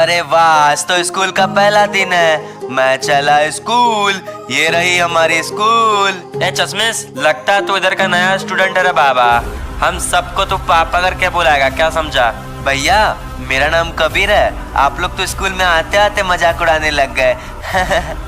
अरे वाह, आज तो स्कूल का पहला दिन है। मैं चला स्कूल, ये रही हमारी स्कूल। ए चश्मिश, लगता है तू इधर का नया स्टूडेंट है रे बाबा। हम सबको तू पापा करके बुलाएगा, क्या समझा? भैया मेरा नाम कबीर है। आप लोग तो स्कूल में आते आते मजाक उड़ाने लग गए।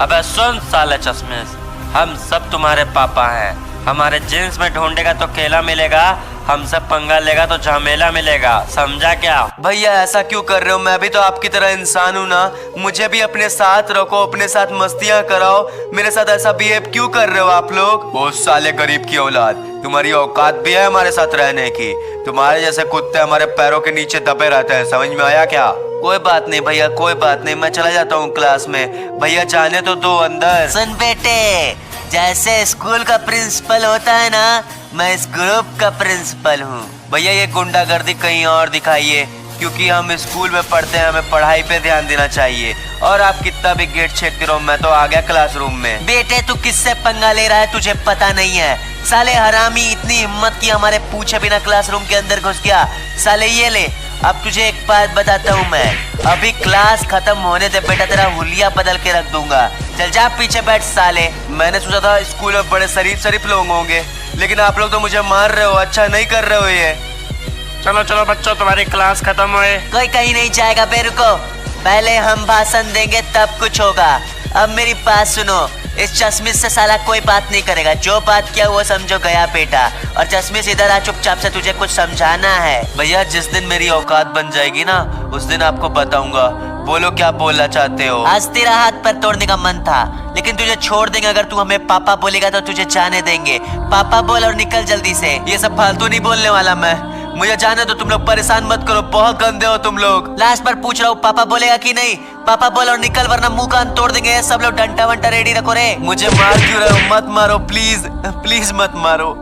अबे सुन साले चश्मिश, हम सब तुम्हारे पापा हैं। हमारे जींस में ढूंढेगा तो केला मिलेगा, हमसे पंगा लेगा तो झमेला मिलेगा, समझा क्या? भैया ऐसा क्यों कर रहे हो? मैं भी तो आपकी तरह इंसान हूँ ना। मुझे भी अपने साथ रखो, अपने साथ मस्तियाँ कराओ। मेरे साथ ऐसा बिहेव क्यों कर रहे हो आप लोग? वो साले गरीब की औलाद, तुम्हारी औकात भी है हमारे साथ रहने की? तुम्हारे जैसे कुत्ते हमारे पैरों के नीचे दबे रहते हैं, समझ में आया क्या? कोई बात नहीं भैया, कोई बात नहीं, मैं चला जाता हूँ क्लास में। भैया जाने तो दो अंदर। सुन बेटे, जैसे स्कूल का प्रिंसिपल होता है ना, मैं इस ग्रुप का प्रिंसिपल हूँ। भैया ये गुंडागर्दी कहीं और दिखाइए, क्योंकि हम स्कूल में पढ़ते हैं, हमें पढ़ाई पे ध्यान देना चाहिए। और आप कितना भी गेट छेड़ते रहो, मैं तो आ गया क्लासरूम में। बेटे तू किससे पंगा ले रहा है, तुझे पता नहीं है? साले हरामी, इतनी हिम्मत की हमारे पूछे बिना क्लासरूम के अंदर घुस गया। साले ये ले, अब तुझे एक बात बताता हूँ मैं, अभी क्लास खत्म होने से बेटा तेरा हुलिया बदल के रख दूंगा। चल जा पीछे बैठ साले। मैंने सोचा था स्कूल में बड़े शरीफ लोग होंगे, लेकिन आप लोग तो मुझे मार रहे हो। अच्छा नहीं कर रहे हो ये। चलो चलो बच्चों, तुम्हारी क्लास खत्म हुई। कोई कहीं नहीं जाएगा बे, रुको। पहले हम भाषण देंगे तब कुछ होगा। अब मेरी बात सुनो, इस चश्मिश से साला कोई बात नहीं करेगा। जो बात किया वो समझो गया बेटा। और चश्मिश इधर आ, चुपचाप से तुझे कुछ समझाना है। भैया जिस दिन मेरी औकात बन जाएगी ना, उस दिन आपको बताऊंगा। बोलो क्या बोलना चाहते हो? आज तेरा हाथ पर तोड़ने का मन था, लेकिन तुझे छोड़ देंगे। अगर तू हमें पापा बोलेगा तो तुझे जाने देंगे। पापा बोल और निकल जल्दी से। ये सब फालतू नहीं बोलने वाला मैं, मुझे जाने दो। तुम लोग परेशान मत करो, बहुत गंदे हो तुम लोग। लास्ट बार पूछ रहा हूँ, पापा बोलेगा कि नहीं? पापा बोल और निकल, वरना मुंह कान तोड़ देंगे। सब लोग डंटा वंटा रेडी रखो रे। मुझे मार क्यों रहे हो? मत मारो प्लीज, प्लीज मत मारो।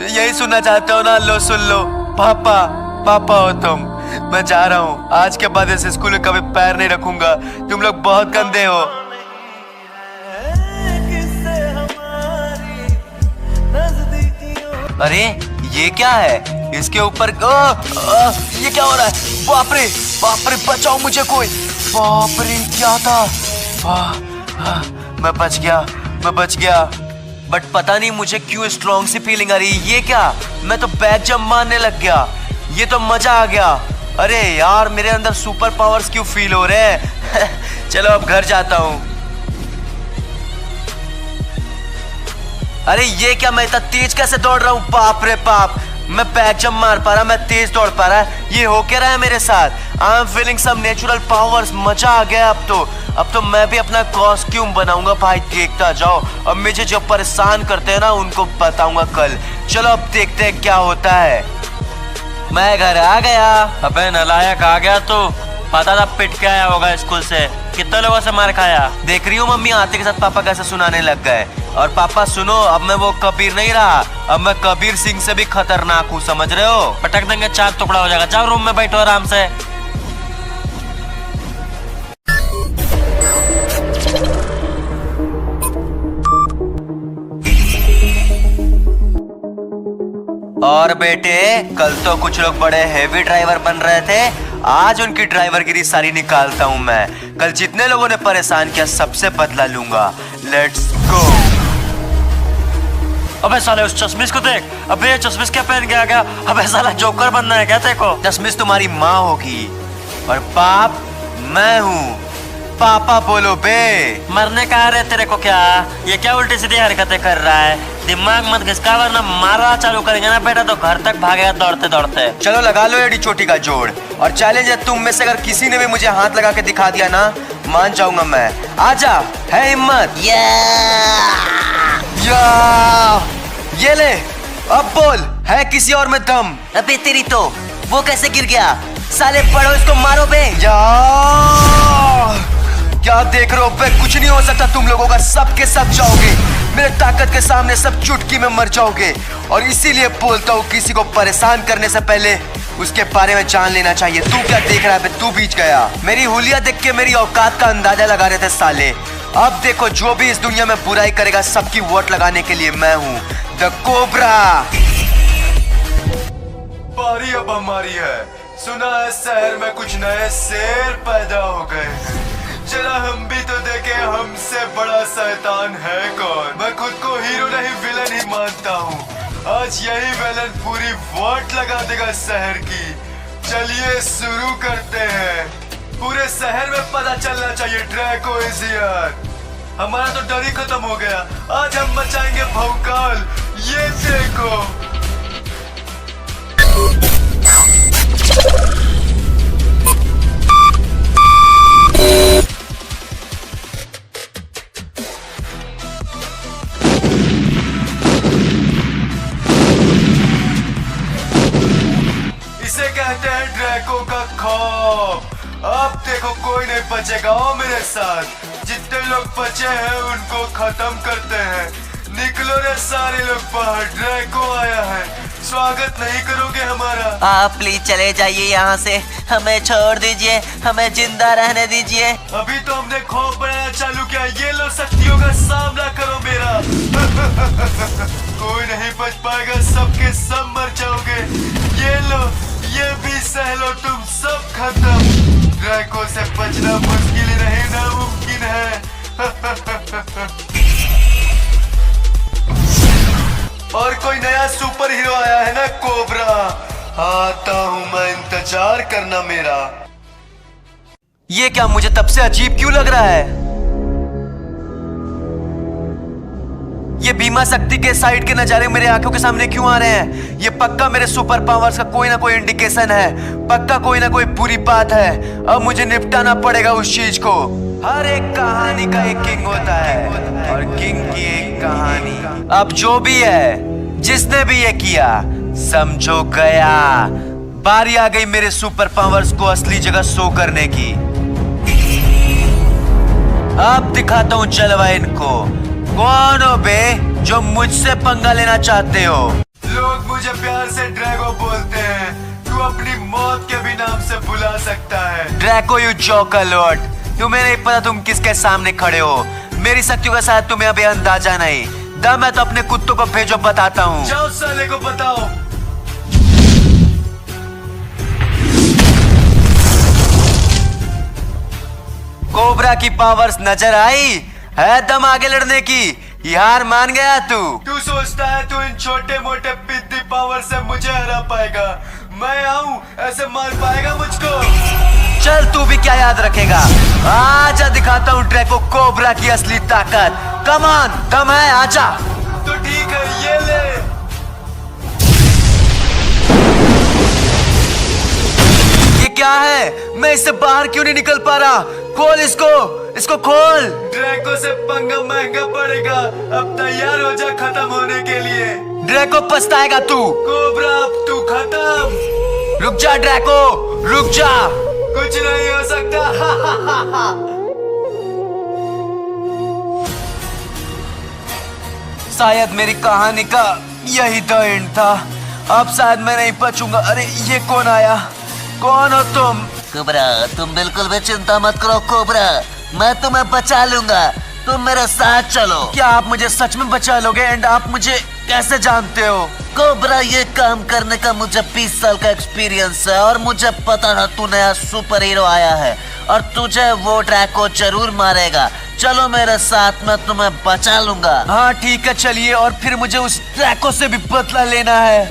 यही सुनना चाहते हो ना? लो सुन लो। पापा, पापा हो तुम। मैं जा रहा हूँ, आज के बाद इस स्कूल में कभी पैर नहीं रखूंगा। तुम लोग बहुत गंदे हो। अरे ये क्या है? इसके ऊपर ये क्या हो रहा है? बाप रे, बाप रे, बचाओ मुझे कोई। बाप रे क्या था? मैं बच गया, मैं बच गया। बट पता नहीं मुझे क्यों स्ट्रॉन्ग सी फीलिंग आ रही है। ये क्या? मैं तो बैक जंप मारने लग गया। ये तो मजा आ गया। अरे यार, मेरे अंदर सुपर पावर्स क्यों फील हो रहे हैं? चलो अब घर जाता हूँ। अरे ये क्या, मैं इतना तेज कैसे दौड़ रहा हूँ? बाप रे बाप, मैं बैक जंप मार पा रहा, मैं तेज दौड़ पा रहा। ये हो क्या रहा है मेरे साथ? I am feeling some natural powers. मजा आ गया। अब तो मैं भी अपना कॉस्ट्यूम बनाऊंगा भाई, देखता जाओ। अब मुझे जो परेशान करते हैं ना, उनको बताऊंगा कल। चलो अब देखते हैं क्या होता है। मैं घर आ गया। अबे नालायक, आ गया तू? पता था पिट के आया होगा स्कूल से। कितने लोगों से मार खाया? देख रही हूँ मम्मी आते के साथ पापा कैसे सुनाने लग गए। और पापा सुनो, अब मैं वो कबीर नहीं रहा, अब मैं कबीर सिंह से भी खतरनाक हूँ, समझ रहे हो? पटक देंगे, 4 टुकड़ा हो जाएगा। जाओ रूम में बैठो आराम से। और बेटे, कल तो कुछ लोग बड़े हेवी ड्राइवर बन रहे थे, आज उनकी ड्राइवरगिरी सारी निकालता हूँ मैं। कल जितने लोगों ने परेशान किया, सबसे बदला लूंगा। Let's go. अबे साले उस चश्मिश को देख। अबे ये चश्मिश क्या पहन के आ गया? अबे साला जोकर बनना है क्या तेरे को? चश्मिश तुम्हारी माँ होगी और बाप मैं हूँ। पापा बोलो बे। मरने का आ रहे तेरे को क्या? ये क्या उल्टी सीधी हरकतें कर रहा है? दिमाग मत घिसका, वरना मारना चालू करेंगे ना बेटा तो घर तक भागेगा दौड़ते दौड़ते। चलो लगा लो एडी चोटी का जोड़। और चैलेंज है, तुम में से अगर किसी ने भी मुझे हाथ लगा के दिखा दिया ना, मान जाऊंगा मैं। आजा, है हिम्मत? ये ले, अब बोल, है किसी और में दम? अबे तेरी तो, वो कैसे गिर गया? साले पढ़ो इसको, मारो बे। क्या देख रहे हो बे? कुछ नहीं हो सकता तुम लोगों का, सब के सब जाओगे। मेरे ताकत के सामने सब चुटकी में मर जाओगे। और इसीलिए बोलता हूँ, किसी को परेशान करने से पहले उसके बारे में जान लेना चाहिए। तू क्या देख रहा है? तू बीच गया। मेरी हुलिया देख के मेरी औकात का अंदाजा लगा रहे थे साले। अब देखो, जो भी इस दुनिया में बुराई करेगा, सबकी वोट लगाने के लिए मैं हूँ द कोबरा। बारी अब हमारी है। सुना है शहर में कुछ नए शेर पैदा हो गए हैं। चला हम भी तो देखे हमसे बड़ा शैतान है कौन। मैं खुद को हीरो नहीं विलन ही मानता हूँ। आज यही विलन पूरी वाट लगा देगा शहर की। चलिए शुरू करते हैं। पूरे शहर में पता चलना चाहिए ड्रैको इज हियर। हमारा तो डर ही खत्म हो गया। आज हम मचाएंगे भौकाल। ये देखो। इसे कहते हैं ड्रैको का खौफ। अब देखो कोई नहीं बचेगा। आओ मेरे साथ। जितने लोग बचे हैं उनको खत्म करते हैं। निकलो रे सारे लोग बाहर। ड्रैको आया है। स्वागत नहीं करोगे हमारा? आप प्लीज चले जाइए यहाँ से। हमें छोड़ दीजिए। हमें जिंदा रहने दीजिए। अभी तो हमने खौफ बनाना चालू किया। ये लो शक्तियों का सामना करो मेरा। कोई नहीं बच पाएगा। सबके सब मर जाओगे। ये लो, ये भी सह लो। तुम सब खत्म। ड्रैको से बचना मुश्किल नहीं नामुमकिन है। और कोई नया सुपर हीरो आया है ना, कोबरा। आता हूँ मैं, इंतजार करना मेरा। ये क्या, मुझे तब से अजीब क्यों लग रहा है? ये बीमा शक्ति के साइड के नजारे मेरे आंखों के सामने क्यों आ रहे हैं? ये पक्का मेरे सुपर पावर्स का कोई ना कोई इंडिकेशन है। पक्का कोई ना कोई बुरी बात है। अब मुझे निपटाना पड़ेगा उस चीज को। हर एक कहानी का एक किंग होता है और किंग की एक कहानी। अब जो भी है, जिसने भी ये किया, समझो गया। बारी आ गई मेरे सुपर पावर्स को असली जगह शो करने की। अब दिखाता हूँ जलवा इनको। कौन हो बे जो मुझसे पंगा लेना चाहते हो? लोग मुझे प्यार से ड्रैको बोलते हैं। तू अपनी मौत के भी नाम से बुला सकता है। Draco you joker Lord. तुम्हें नहीं पता तुम किसके सामने खड़े हो। मेरी शक्तियों का शायद तुम्हें अभी अंदाजा नहीं। दम है तो अपने कुत्तों को भेजो, बताता हूँ। जाओ साले को बताओ। कोबरा की पावर्स नजर आई है? दम आगे लड़ने की। यार मान गया तू सोचता है तू इन छोटे मोटे पिद्दी पावर से मुझे हरा पाएगा? मैं आऊं ऐसे मार पाएगा मुझको? चल तू भी क्या याद रखेगा। आजा दिखाता हूँ ड्रैको कोबरा की असली ताकत। कम ऑन, दम है, आजा। तो ठीक है, ये ले। ये क्या है? मैं इससे बाहर क्यों नहीं निकल पा रहा? खोल इसको खोल। ड्रैको से पंगा महंगा पड़ेगा। अब तैयार हो जा खत्म होने के लिए। ड्रैको पछताएगा तू। कोबरा अब तू खत्म। रुक जा ड्रैको, रुक जा। कुछ नहीं हो सकता। शायद मेरी कहानी का यही तो एंड था। अब शायद मैं नहीं बचूंगा। अरे ये कौन आया? कौन हो तुम? कोबरा, तुम बिल्कुल भी चिंता मत करो कोबरा। मैं तुम्हें बचा लूंगा। तुम मेरे साथ चलो। क्या आप मुझे सच में बचा लोगे? एंड आप मुझे कैसे जानते हो? कोबरा, ये काम करने का मुझे 20 साल का एक्सपीरियंस है और मुझे पता था तू नया सुपर हीरो आया है और तुझे वो ड्रैको जरूर मारेगा। चलो मेरे साथ, मैं तुम्हें बचा लूंगा। हाँ ठीक है, चलिए। और फिर मुझे उस ड्रैको से भी बदला लेना है।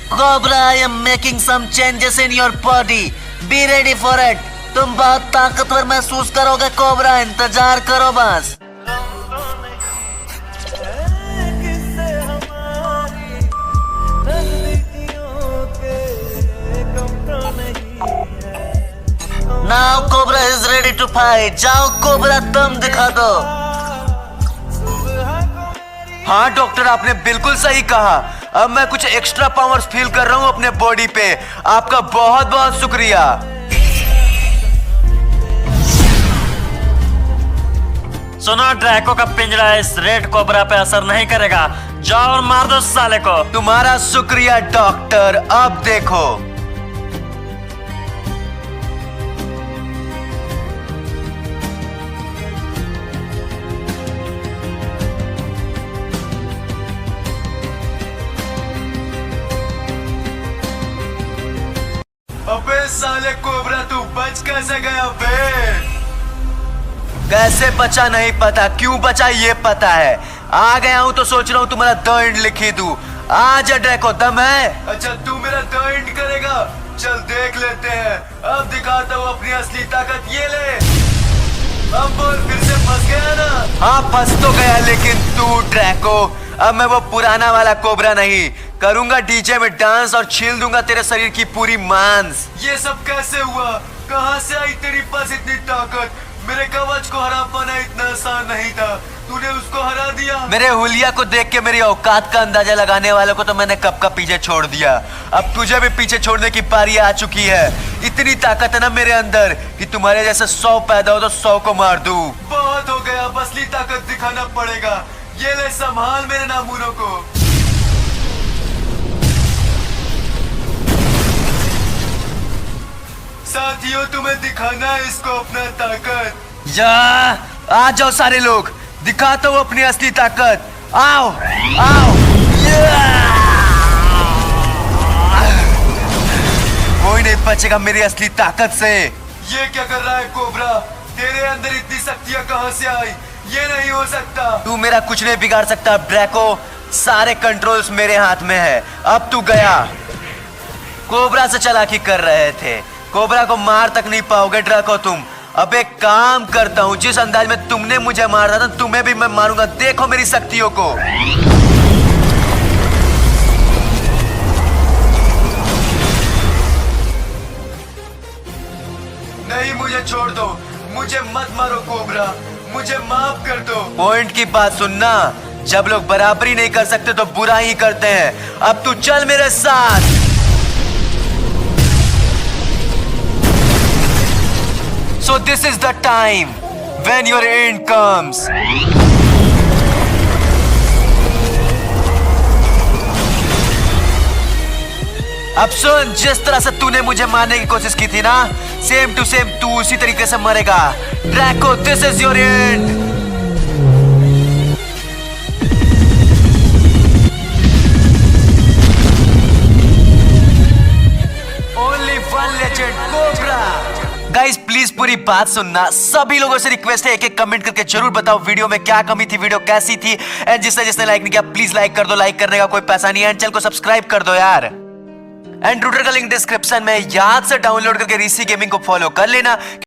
Cobra, I am making some changes in your body. Be ready for it. तुम बहुत ताकतवर महसूस करोगे कोबरा, इंतजार करो बस। Now Cobra is ready to fight. जाओ कोबरा, तुम दिखा दो। हाँ डॉक्टर, आपने बिल्कुल सही कहा। अब मैं कुछ एक्स्ट्रा पावर्स फील कर रहा हूँ अपने बॉडी पे। आपका बहुत बहुत शुक्रिया। सुनो, ड्रैको का पिंजरा इस रेड कोबरा पे असर नहीं करेगा। जाओ और मार दो साले को। तुम्हारा शुक्रिया डॉक्टर। अब देखो। अबे साले कोबरा तू बच कैसे गया बे? कैसे बचा नहीं पता, क्यों बचा ये पता है। आ गया हूँ तो सोच रहा हूँ तुम्हारा द एंड लिखी दूं। आज ड्रैको दम है। अच्छा तू मेरा द एंड करेगा, चल देख लेते हैं। अब दिखाता हूँ अपनी असली ताकत, ये ले। अब बोल फिर से फंस गया ना? हाँ फंस तो गया, लेकिन तू ड्रैको, अब मैं वो पुराना वाला कोबरा नहीं, करूंगा डीजे में डांस और छील दूंगा तेरे शरीर की पूरी मांस। ये सब कैसे हुआ? कहाँ से आई तेरी पास इतनी ताकत? मेरे कवच को हरा पाना इतना आसान नहीं था, तूने उसको हरा दिया। मेरे हुलिया को देख के मेरी औकात का अंदाजा लगाने वालों को तो मैंने कब का पीछे छोड़ दिया। अब तुझे भी पीछे छोड़ने की पारी आ चुकी है। इतनी ताकत है ना मेरे अंदर कि तुम्हारे जैसे 100 पैदा हो तो 100 को मार दूं। बहुत हो गया, अब असली ताकत दिखाना पड़ेगा। ये ले संभाल मेरे नामुनों को। साथियों तुम्हें दिखाना है इसको अपना ताकत। या आ जाओ सारे लोग, दिखाता हूँ अपनी असली ताकत। आओ आओ। कोई नहीं बचेगा मेरी असली ताकत से। ये क्या कर रहा है कोबरा? तेरे अंदर इतनी शक्तियाँ कहाँ से आई? ये नहीं हो सकता। तू मेरा कुछ नहीं बिगाड़ सकता ड्रैको, सारे कंट्रोल्स मेरे हाथ में है। अब तू गया। कोबरा से चालाकी कर रहे थे, कोबरा को मार तक नहीं पाओगे ड्रैको तुम। अब एक काम करता हूँ, जिस अंदाज में तुमने मुझे मारा था तुम्हें भी मैं मारूंगा। देखो मेरी शक्तियों को। नहीं मुझे छोड़ दो, मुझे मत मारो कोबरा, मुझे माफ कर दो। पॉइंट की बात सुनना, जब लोग बराबरी नहीं कर सकते तो बुरा ही करते हैं। अब तू चल मेरे साथ। So this is the time when your end comes. अब सुन, जिस तरह से तूने मुझे मारने की कोशिश की थी ना, सेम टू सेम तू उसी तरीके से मरेगा। Draco, this is your and. Only one legend cobra. Guys please पूरी बात सुनना, सभी लोगों से रिक्वेस्ट है, एक कमेंट करके जरूर बताओ वीडियो में क्या कमी थी, वीडियो कैसी थी। एंड जिसने लाइक नहीं किया प्लीज लाइक कर दो, लाइक करने का कोई पैसा नहीं है। एंड चैनल को सब्सक्राइब कर दो यार। एंड रूटर का लिंक डिस्क्रिप्शन में, याद से डाउनलोड करके ऋषि गेमिंग को फॉलो कर लेना।